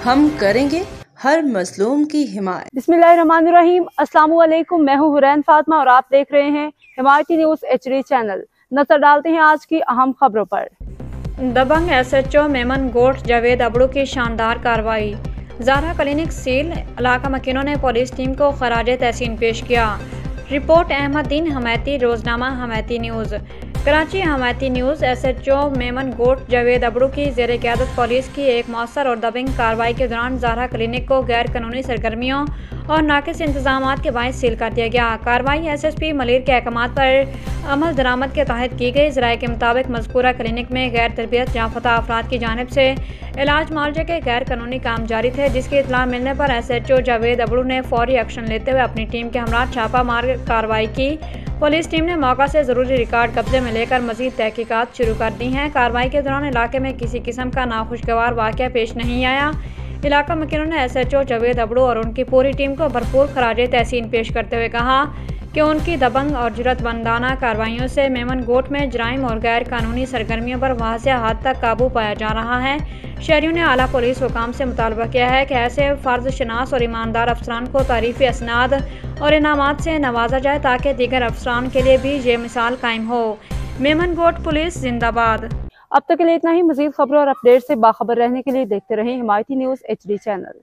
हम करेंगे हर मजलूम की हिमायत। बिस्मिल्लाहिर्रहमानिर्रहीम। अस्सलाम वालेकुम। मैं हूँ हुरैन फातिमा और आप देख रहे हैं हिमायती न्यूज़ HD चैनल। नजर डालते हैं आज की अहम खबरों पर। दबंग SHO मेमन गोट जावेद अबड़ू की शानदार कार्रवाई। ज़ारा क्लिनिक सील, इलाका मकीनों ने पुलिस टीम को खराज तहसीन पेश किया। रिपोर्ट अहमदीन हमायती, रोजनामा Hamayati news. Karachi Hamayati news. SHO Memon Goth Javed Abro की ज़ेर क़यादत पुलिस की एक मौसर और दबिंग कार्रवाई के दौरान ज़ारा क्लिनिक को गैर कानूनी सरगर्मियों और नाकिस इंतजामात के बायस सील कर दिया गया। कार्रवाई SSP मलिर के अहकामात पर अमल दरामद के तहत की गई। ज़राए के मुताबिक मज़कूरा क्लिनिक में गैर तरबियत याफ्ता अफराद की जानिब से इलाज मुआलजे के गैर कानूनी काम जारी थे, जिसकी इत्तला मिलने पर SHO जावेद अबड़ू ने फौरी एक्शन लेते हुए अपनी टीम के हमरा छापा मार कार्रवाई की। पुलिस टीम ने मौका से ज़रूरी रिकॉर्ड कब्जे में लेकर मज़ीद तहकीकात शुरू कर दी हैं। कार्रवाई के दौरान इलाके में किसी किस्म का नाखुशगवार वाक़या पेश नहीं आया। इलाका मकीनों ने SHO जावेद अबड़ू और उनकी पूरी टीम को भरपूर खराज तहसीन पेश करते हुए कहा कि उनकी दबंग और जुर्रतमंदाना कार्रवाइयों से मेमन गोट में जराइम और गैर कानूनी सरगर्मियों पर वाज़ेह हद तक काबू पाया जा रहा है। शहरियों ने आला पुलिस हुकाम से मुतालबा किया है कि ऐसे फ़र्ज शनास और ईमानदार अफसरान को तारीफ़ी असनाद और इनामात से नवाजा जाए ताकि दीगर अफसरान के लिए भी ये मिसाल कायम हो। मेमन गोट पुलिस जिंदाबाद। अब तक के लिए इतना ही। मज़ीद खबरों और अपडेट से बाखबर रहने के लिए देखते रहें हिमायती न्यूज़ HD चैनल।